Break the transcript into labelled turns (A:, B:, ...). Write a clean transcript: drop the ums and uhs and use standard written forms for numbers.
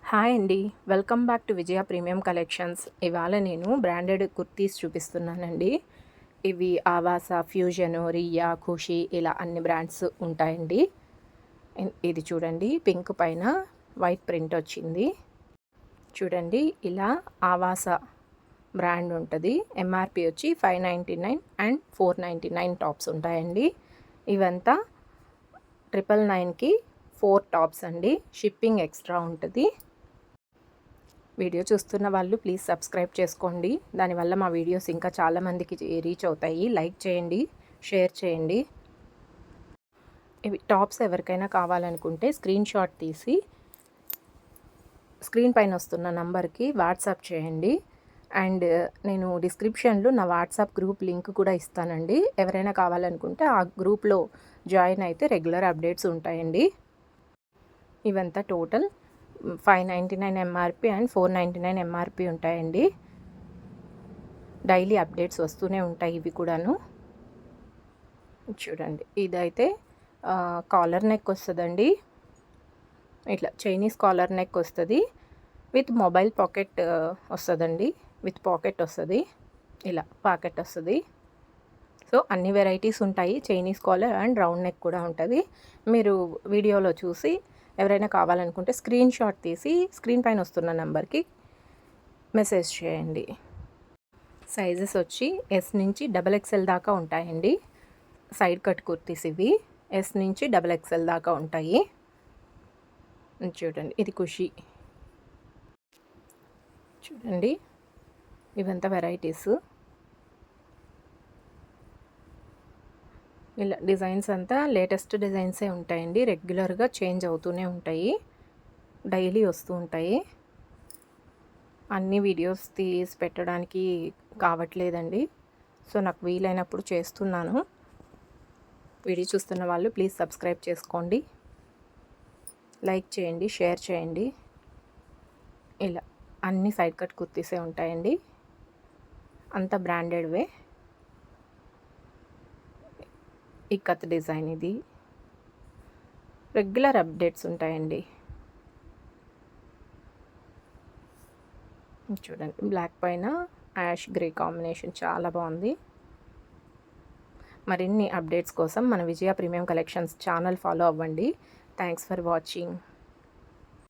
A: Hi అండి. Welcome back to Vijaya premium collections. ఇవాళ నేను బ్రాండెడ్ కుర్తీస్ చూపిస్తున్నానండి. ఇవి ఆవాస, ఫ్యూజన్, రియా, ఖుషి ఇలా అన్ని బ్రాండ్స్ ఉంటాయండి. ఇది చూడండి, పింక్ పైన వైట్ ప్రింట్ వచ్చింది. చూడండి, ఇలా ఆవాస బ్రాండ్ ఉంటుంది. ఎంఆర్పి వచ్చి 599 అండ్ 499 టాప్స్ ఉంటాయండి. ఇవంతా 999కి 4 టాప్స్ అండి. షిప్పింగ్ ఎక్స్ట్రా ఉంటుంది. వీడియో చూస్తున్న వాళ్ళు ప్లీజ్ సబ్స్క్రైబ్ చేసుకోండి. దానివల్ల మా వీడియోస్ ఇంకా చాలామందికి రీచ్ అవుతాయి. లైక్ చేయండి, షేర్ చేయండి. ఇవి టాప్స్ ఎవరికైనా కావాలనుకుంటే స్క్రీన్ షాట్ తీసి స్క్రీన్ పైన వస్తున్న నంబర్కి వాట్సాప్ చేయండి. అండ్ నేను డిస్క్రిప్షన్లో నా వాట్సాప్ గ్రూప్ లింక్ కూడా ఇస్తానండి. ఎవరైనా కావాలనుకుంటే ఆ గ్రూప్లో జాయిన్ అయితే రెగ్యులర్ అప్డేట్స్ ఉంటాయండి. ఇవంతా టోటల్ 599 ఎంఆర్పి అండ్ 499 ఎంఆర్పి ఉంటాయండి. డైలీ అప్డేట్స్ వస్తూనే ఉంటాయి ఇవి కూడాను. చూడండి, ఇదైతే కాలర్ నెక్ వస్తుందండి. ఇట్లా చైనీస్ కాలర్ నెక్ వస్తుంది. విత్ మొబైల్ పాకెట్ వస్తుందండి. విత్ పాకెట్ వస్తుంది. ఇలా పాకెట్ వస్తుంది. సో అన్ని వెరైటీస్ ఉంటాయి. Chinese collar and round neck కూడా ఉంటుంది. మీరు వీడియోలో చూసి ఎవరైనా కావాలనుకుంటే స్క్రీన్ షాట్ తీసి స్క్రీన్ పైన వస్తున్న నెంబర్కి మెసేజ్ చేయండి. సైజెస్ వచ్చి ఎస్ నుంచి XXL దాకా ఉంటాయండి. సైడ్ కట్ కుర్తీస్ ఇవి ఎస్ నుంచి XXL దాకా ఉంటాయి. చూడండి, ఇది ఖుషి. చూడండి, ఇవంతా వెరైటీస్. ఇలా డిజైన్స్ అంతా లేటెస్ట్ డిజైన్సే ఉంటాయండి. రెగ్యులర్గా చేంజ్ అవుతూనే ఉంటాయి. డైలీ వస్తూ ఉంటాయి. అన్ని వీడియోస్ తీసి పెట్టడానికి కావట్లేదండి. సో నాకు వీలైనప్పుడు చేస్తున్నాను. వీడియో చూస్తున్న వాళ్ళు ప్లీజ్ సబ్స్క్రైబ్ చేసుకోండి, లైక్ చేయండి, షేర్ చేయండి. ఇలా అన్ని సైడ్ కట్ కుర్తీసే ఉంటాయండి. అంత బ్రాండెడ్వే. ఇక్కత్ డిజైన్ ఇది. రెగ్యులర్ అప్డేట్స్ ఉంటాయండి. చూడండి, బ్లాక్ పైన యాష్ గ్రే కాంబినేషన్ చాలా బాగుంది. మరిన్ని అప్డేట్స్ కోసం మన విజయ ప్రీమియం కలెక్షన్స్ ఛానల్ ఫాలో అవ్వండి. Thanks for watching.